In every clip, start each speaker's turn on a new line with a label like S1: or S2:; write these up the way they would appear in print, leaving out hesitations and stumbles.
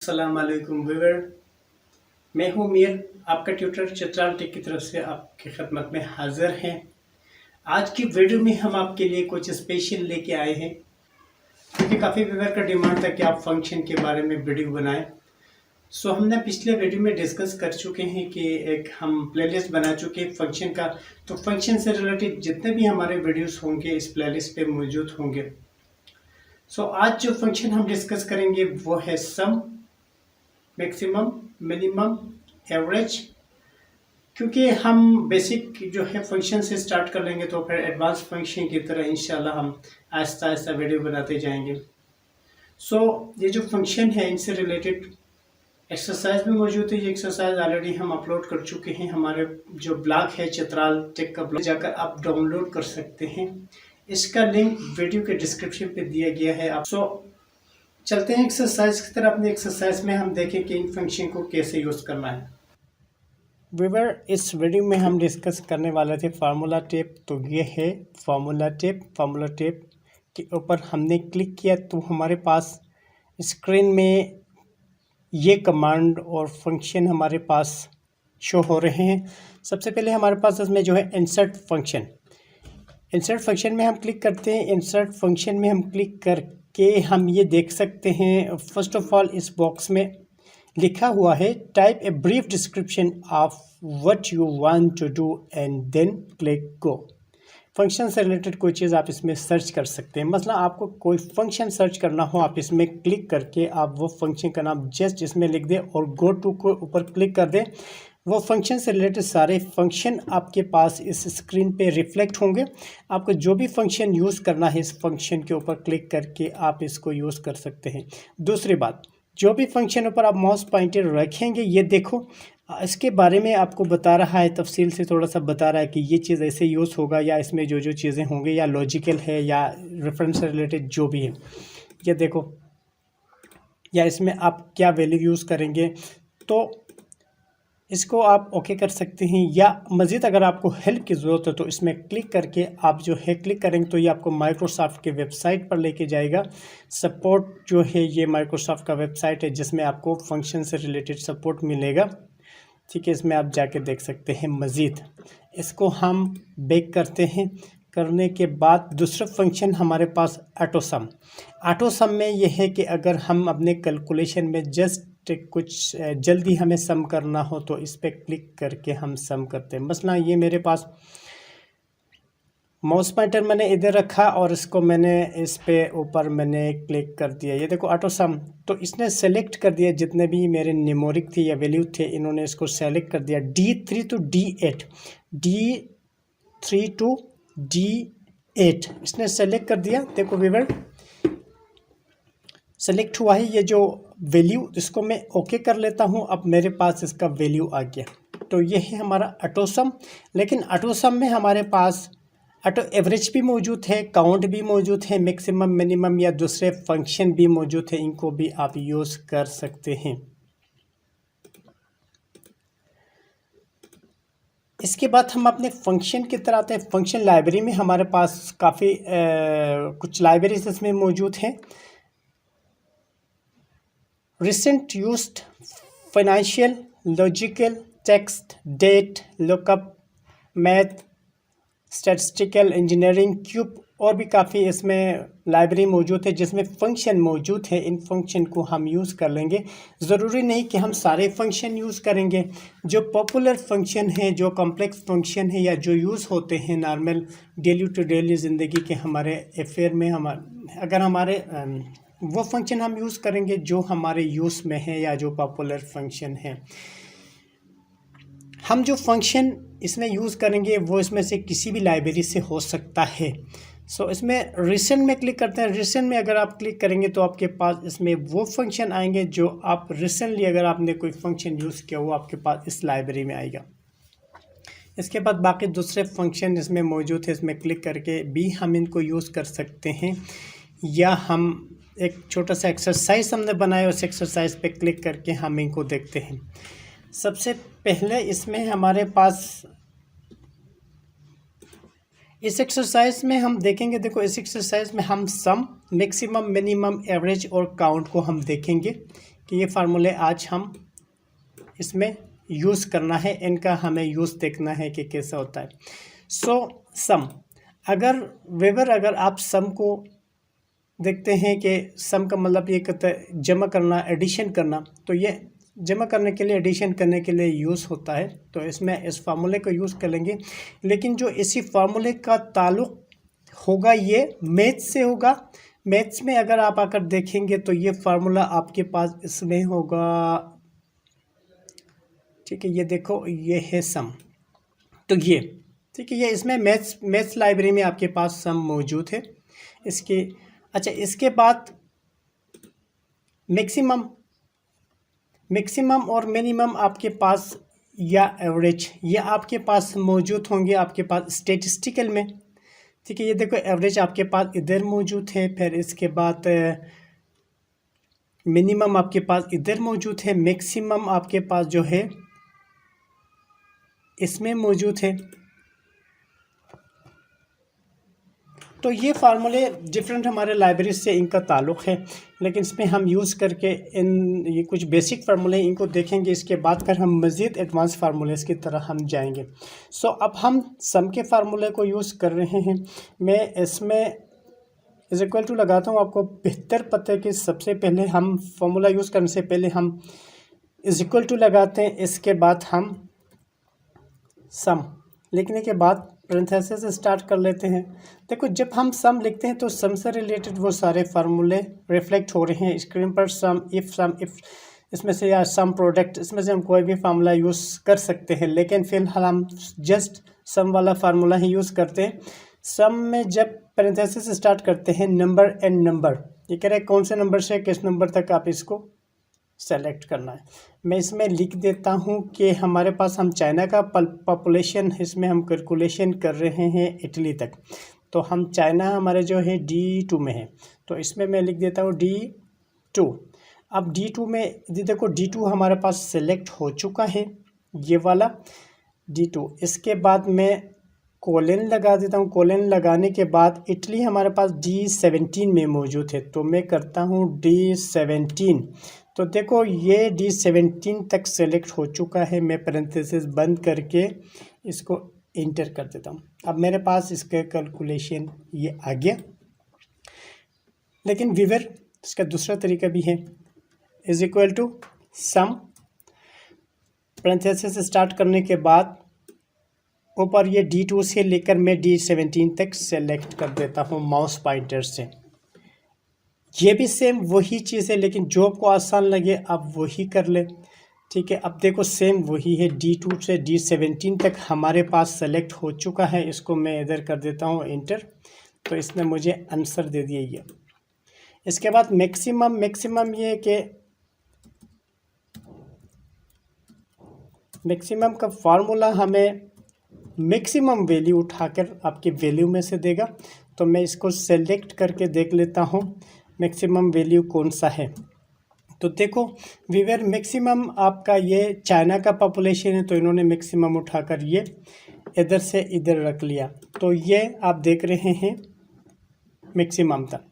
S1: अस्सलाम वालेकुम व्यूअर। मैं हूं मीर, आपका ट्यूटर चित्राल टेक की तरफ से आपकी खिदमत में हाजिर हैं। आज की वीडियो में हम आपके लिए कुछ स्पेशल लेके आए हैं, क्योंकि काफ़ी व्यूअर का डिमांड था कि आप फंक्शन के बारे में वीडियो बनाएं। सो हमने पिछले वीडियो में डिस्कस कर चुके हैं कि एक हम प्लेलिस्ट बना चुके हैं फंक्शन का। तो फंक्शन से रिलेटेड जितने भी हमारे वीडियोस होंगे इस प्लेलिस्ट पे मौजूद होंगे। सो आज जो फंक्शन हम डिस्कस करेंगे वो है सम, मैक्सिमम, मिनिमम, एवरेज। क्योंकि हम बेसिक जो है फंक्शन से स्टार्ट कर लेंगे तो फिर एडवांस फंक्शन की तरह इंशाल्लाह हम आहिस्ता आहिस्ता वीडियो बनाते जाएंगे। सो ये जो फंक्शन है इनसे रिलेटेड एक्सरसाइज भी मौजूद है। ये एक्सरसाइज ऑलरेडी हम अपलोड कर चुके हैं। हमारे जो ब्लॉग है चित्राल टेक का ब्लॉग जाकर आप डाउनलोड कर सकते हैं। इसका लिंक वीडियो के डिस्क्रिप्शन पे दिया गया है। आप चलते हैं एक्सरसाइज की तरफ। अपनी एक्सरसाइज में हम देखें कि इन फंक्शन को कैसे यूज़ करना है। व्यूअर, इस वीडियो में हम डिस्कस करने वाले थे फार्मूला टेप। तो ये है फार्मूला टेप। फार्मूला टेप के ऊपर हमने क्लिक किया तो हमारे पास स्क्रीन में ये कमांड और फंक्शन हमारे पास शो हो रहे हैं। सबसे पहले हमारे पास इसमें जो है इंसर्ट फंक्शन। इंसर्ट फंक्शन में हम क्लिक करते हैं। इंसर्ट फंक्शन में हम क्लिक करके हम ये देख सकते हैं, फर्स्ट ऑफ ऑल इस बॉक्स में लिखा हुआ है type a brief description of what you want to do and then click go. Function से रिलेटेड कोई चीज़ आप इसमें सर्च कर सकते हैं। मतलब आपको कोई फंक्शन सर्च करना हो, आप इसमें क्लिक करके आप वो फंक्शन का नाम जस्ट इसमें लिख दें और गो टू को ऊपर क्लिक कर दें। वो फंक्शन से रिलेटेड सारे फंक्शन आपके पास इस स्क्रीन पे रिफ्लेक्ट होंगे। आपको जो भी फंक्शन यूज़ करना है इस फंक्शन के ऊपर क्लिक करके आप इसको यूज़ कर सकते हैं। दूसरी बात, जो भी फंक्शन ऊपर आप माउस पॉइंटर रखेंगे, ये देखो इसके बारे में आपको बता रहा है, तफसील से थोड़ा सा बता रहा है कि ये चीज़ ऐसे यूज़ होगा या इसमें जो जो चीज़ें होंगी या लॉजिकल है या रेफरेंस से रिलेटेड जो भी है, ये देखो, या इसमें आप क्या वैल्यू यूज़ करेंगे। तो इसको आप ओके कर सकते हैं। या मज़ीद अगर आपको हेल्प की ज़रूरत है तो इसमें क्लिक करके आप जो है क्लिक करेंगे तो ये आपको माइक्रोसॉफ्ट के वेबसाइट पर लेके जाएगा। सपोर्ट जो है ये माइक्रोसॉफ्ट का वेबसाइट है जिसमें आपको फंक्शन से रिलेटेड सपोर्ट मिलेगा। ठीक है, इसमें आप जाके देख सकते हैं मज़ीद। इसको हम बैक करते हैं। करने के बाद दूसरा फंक्शन हमारे पास ऑटो सम। ऑटो सम में यह है कि अगर हम अपने कैलकुलेशन में जस्ट कुछ जल्दी हमें सम करना हो तो इस पर क्लिक करके हम सम करते हैं। मसला ये मेरे पास माउस पॉइंटर मैंने इधर रखा और इसको मैंने इस पे ऊपर मैंने क्लिक कर दिया। ये देखो ऑटो सम, तो इसने सेलेक्ट कर दिया जितने भी मेरे न्यूमेरिक थे या वैल्यू थे, इन्होंने इसको सेलेक्ट कर दिया D3 to D8, D3 to D8 इसने सेलेक्ट कर दिया। देखो व्यूअर, सेलेक्ट हुआ है ये जो वैल्यू, इसको मैं ओके कर लेता हूँ। अब मेरे पास इसका वैल्यू आ गया। तो ये है हमारा ऑटो सम। लेकिन ऑटो सम में हमारे पास ऑटो एवरेज भी मौजूद है, काउंट भी मौजूद है, मैक्सिमम मिनिमम या दूसरे फंक्शन भी मौजूद है। इनको भी आप यूज़ कर सकते हैं। इसके बाद हम अपने फंक्शन की तरह आते हैं। फंक्शन लाइब्रेरी में हमारे पास काफ़ी कुछ लाइब्रेरीज इसमें मौजूद हैं। Recent used, financial, logical, text, date, lookup, math, statistical, engineering, cube और भी काफ़ी इसमें लाइब्रेरी मौजूद है जिसमें फ़ंक्शन मौजूद है। इन फंक्शन को हम यूज़ कर लेंगे। ज़रूरी नहीं कि हम सारे फंक्शन यूज़ करेंगे। जो पॉपुलर फंक्शन है, जो कॉम्प्लेक्स फंक्शन है या जो यूज़ होते हैं नॉर्मल डेली टू डेली ज़िंदगी के हमारे अफेयर में, अगर हमारे वो फंक्शन हम यूज़ करेंगे जो हमारे यूज़ में है या जो पॉपुलर फंक्शन है। हम जो फंक्शन इसमें यूज़ करेंगे वो इसमें से किसी भी लाइब्रेरी से हो सकता है। इसमें रिसेंट में क्लिक करते हैं। रिसेंट में अगर आप क्लिक करेंगे तो आपके पास इसमें वो फंक्शन आएंगे जो आप रिसेंटली अगर आपने कोई फंक्शन यूज़ किया वो आपके पास इस लाइब्रेरी में आएगा। इसके बाद बाकी दूसरे फंक्शन इसमें मौजूद है, इसमें क्लिक करके भी हम इनको यूज़ कर सकते हैं। या हम एक छोटा सा एक्सरसाइज हमने बनाया, उस एक्सरसाइज पे क्लिक करके हम इनको देखते हैं। सबसे पहले इसमें हमारे पास इस एक्सरसाइज में हम देखेंगे, देखो इस एक्सरसाइज में हम सम, मैक्सिमम, मिनिमम, एवरेज और काउंट को हम देखेंगे कि ये फार्मूले आज हम इसमें यूज़ करना है, इनका हमें यूज़ देखना है कि कैसा होता है। सम, अगर आप सम को देखते हैं कि सम का मतलब ये कहता है जमा करना, एडिशन करना, तो ये जमा करने के लिए, एडिशन करने के लिए यूज़ होता है। तो इसमें इस फार्मूले को यूज़ करेंगे, लेकिन जो इसी फार्मूले का ताल्लुक़ होगा ये मैथ्स से होगा। मैथ्स में अगर आप आकर देखेंगे तो ये फार्मूला आपके पास इसमें होगा, ठीक है। ये देखो, ये है सम, तो ये ठीक है, ये इसमें मैथ्स लाइब्रेरी में आपके पास सम मौजूद है। इसके बाद मैक्सिमम और मिनिमम आपके पास, या एवरेज, ये आपके पास मौजूद होंगे आपके पास स्टेटिस्टिकल में, ठीक है। ये देखो, एवरेज आपके पास इधर मौजूद है, फिर इसके बाद मिनिमम आपके पास इधर मौजूद है, मैक्सिमम आपके पास जो है इसमें मौजूद है। तो ये फार्मूले डिफरेंट हमारे लाइब्रेरी से इनका ताल्लुक़ है, लेकिन इसमें हम यूज़ करके ये कुछ बेसिक फार्मूले इनको देखेंगे। इसके बाद फिर हम मज़ीद एडवांस फार्मूलेस की तरह हम जाएंगे। अब हम सम के फार्मूले को यूज़ कर रहे हैं। मैं इसमें इज इक्वल टू लगाता हूँ। आपको बेहतर पता है कि सबसे पहले हम फार्मूला यूज़ करने से पहले हम इज इक्वल टू लगाते हैं, इसके बाद हम सम लिखने के बाद पैरेंथेसिस से स्टार्ट कर लेते हैं। देखो, जब हम सम लिखते हैं तो सम से रिलेटेड वो सारे फार्मूले रिफ्लेक्ट हो रहे हैं स्क्रीन पर। सम इफ़ इसमें से, या सम प्रोडक्ट, इसमें से हम कोई भी फार्मूला यूज़ कर सकते हैं, लेकिन फ़िलहाल हम जस्ट सम वाला फार्मूला ही यूज़ करते हैं। सम में जब पैरेंथेसिस से स्टार्ट करते हैं, नंबर एंड नंबर, ये कह रहे हैं कौन से नंबर से किस नंबर तक आप इसको सेलेक्ट करना है। मैं इसमें लिख देता हूँ कि हमारे पास, हम चाइना का पॉपुलेशन इसमें हम कैलकुलेशन कर रहे हैं इटली तक, तो हम चाइना हमारे जो है D2 में है, तो इसमें मैं लिख देता हूँ D2। अब D2 में देखो, D2 हमारे पास सेलेक्ट हो चुका है, ये वाला D2। इसके बाद मैं कोलन लगा देता हूँ। कोलन लगाने के बाद इटली हमारे पास D17 में मौजूद है, तो मैं करता हूँ D17। तो देखो, ये D17 तक सेलेक्ट हो चुका है। मैं पैरेंथेसिस बंद करके इसको इंटर कर देता हूँ। अब मेरे पास इसका कैलकुलेशन ये आ गया। लेकिन व्यूअर, इसका दूसरा तरीका भी है, is equal to sum, parenthesis start करने के बाद ऊपर ये D2 से लेकर मैं D17 तक सेलेक्ट कर देता हूँ माउस पॉइंटर से। ये भी सेम वही चीज़ है, लेकिन जो आपको आसान लगे आप वही कर ले, ठीक है। अब देखो, सेम वही है, D2 से D17 तक हमारे पास सेलेक्ट हो चुका है। इसको मैं इधर कर देता हूँ इंटर, तो इसने मुझे आंसर दे दिया ये। इसके बाद मैक्सिमम ये है कि मैक्सिमम का फार्मूला हमें मैक्सिमम वैल्यू उठाकर आपके वैल्यू में से देगा। तो मैं इसको सेलेक्ट करके देख लेता हूँ मैक्सिमम वैल्यू कौन सा है। तो देखो व्यूअर, मैक्सिमम आपका ये चाइना का पॉपुलेशन है, तो इन्होंने मैक्सिमम उठाकर ये इधर से इधर रख लिया। तो ये आप देख रहे हैं मैक्सिमम था।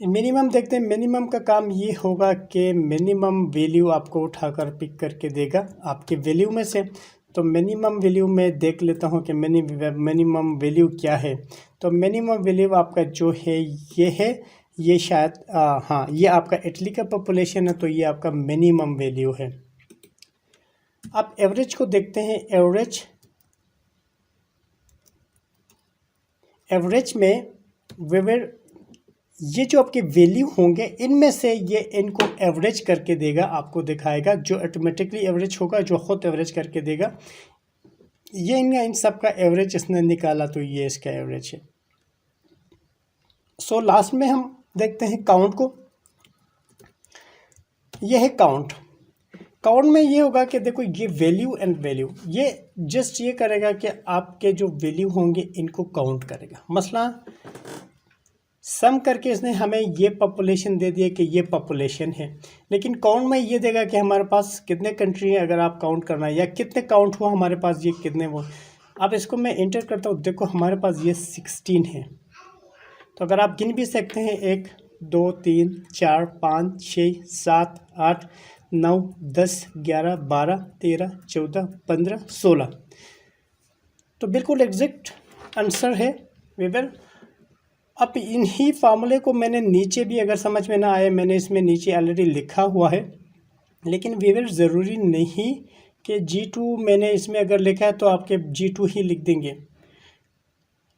S1: मिनिमम देखते हैं। मिनिमम का काम ये होगा कि मिनिमम वैल्यू आपको उठाकर पिक करके देगा आपके वैल्यू में से। तो मिनिमम वैल्यू में देख लेता हूँ कि मिनिमम वैल्यू क्या है। तो मिनिमम वैल्यू आपका जो है ये है, ये शायद हाँ, ये आपका इटली का पॉपुलेशन है, तो ये आपका मिनिमम वैल्यू है। अब एवरेज को देखते हैं। एवरेज में व्यूअर, ये जो आपके वैल्यू होंगे इनमें से ये इनको एवरेज करके देगा, आपको दिखाएगा। जो ऑटोमेटिकली एवरेज होगा, जो खुद एवरेज करके देगा, ये इन सब का एवरेज इसने निकाला, तो ये इसका एवरेज है। सो लास्ट में हम देखते हैं काउंट को। ये है काउंट। काउंट में ये होगा कि देखो, ये वैल्यू एंड वैल्यू, ये जस्ट ये करेगा कि आपके जो वैल्यू होंगे इनको काउंट करेगा। मसला सम करके इसने हमें ये पॉपुलेशन दे दिया कि ये पॉपुलेशन है, लेकिन काउंट में ये देगा कि हमारे पास कितने कंट्री हैं, अगर आप काउंट करना है, या कितने काउंट हुआ हमारे पास, ये कितने वो। अब इसको मैं इंटर करता हूँ। देखो हमारे पास ये 16 है, तो अगर आप गिन भी सकते हैं 1 2 3 4 5 6 7 8 9 10 11 12 13 14 15 16। तो बिल्कुल एग्जैक्ट आंसर है वीवर। अब इन्हीं फार्मूले को मैंने नीचे भी, अगर समझ में ना आए, मैंने इसमें नीचे ऑलरेडी लिखा हुआ है, लेकिन वीवर ज़रूरी नहीं कि G2 मैंने इसमें अगर लिखा है तो आपके G2 ही लिख देंगे।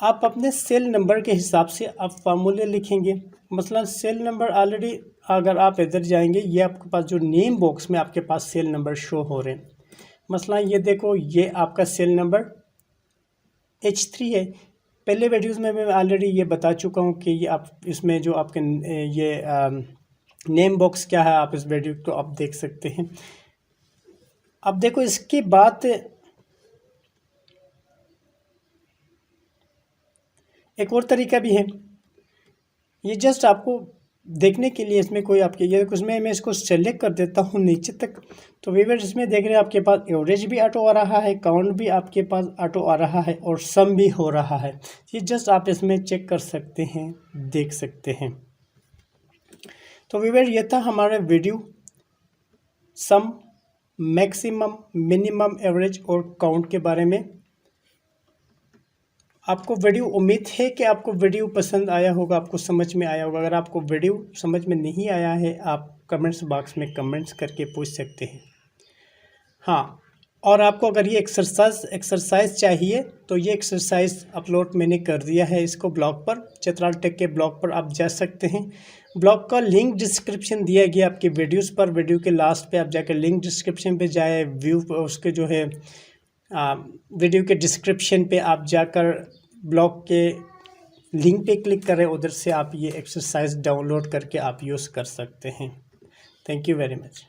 S1: आप अपने सेल नंबर के हिसाब से आप फार्मूले लिखेंगे। मसलन सेल नंबर ऑलरेडी, अगर आप इधर जाएंगे, ये आपके पास जो नेम बॉक्स में आपके पास सेल नंबर शो हो रहे हैं। मसलन ये देखो, ये आपका सेल नंबर H3 है। पहले वीडियोस में मैं ऑलरेडी ये बता चुका हूँ कि ये आप इसमें जो आपके ये नेम बॉक्स क्या है, आप इस वीडियो को आप देख सकते हैं। अब देखो, इसके बाद एक और तरीका भी है, ये जस्ट आपको देखने के लिए, इसमें कोई आपके ये उसमें मैं इसको सेलेक्ट कर देता हूँ नीचे तक। तो व्यूअर्स इसमें देख रहे हैं आपके पास एवरेज भी ऑटो आ रहा है, काउंट भी आपके पास ऑटो आ रहा है और सम भी हो रहा है। ये जस्ट आप इसमें चेक कर सकते हैं, देख सकते हैं। तो व्यूअर्स ये था हमारा वीडियो सम, मैक्सिमम, मिनिमम, एवरेज और काउंट के बारे में। आपको वीडियो, उम्मीद है कि आपको वीडियो पसंद आया होगा, आपको समझ में आया होगा। अगर आपको वीडियो समझ में नहीं आया है, आप कमेंट्स बॉक्स में कमेंट्स करके पूछ सकते हैं। हाँ, और आपको अगर ये एक्सरसाइज चाहिए तो ये एक्सरसाइज अपलोड मैंने कर दिया है इसको ब्लॉग पर, चित्राल टेक के ब्लॉग पर आप जा सकते हैं। ब्लॉग का लिंक डिस्क्रिप्शन दिया गया आपके वीडियोस पर। वीडियो के लास्ट पे आप जाकर लिंक डिस्क्रिप्शन पे जाए, व्यू उसके जो है वीडियो के डिस्क्रिप्शन पे आप जाकर ब्लॉग के लिंक पे क्लिक करें, उधर से आप ये एक्सरसाइज डाउनलोड करके आप यूज़ कर सकते हैं। Thank you very much.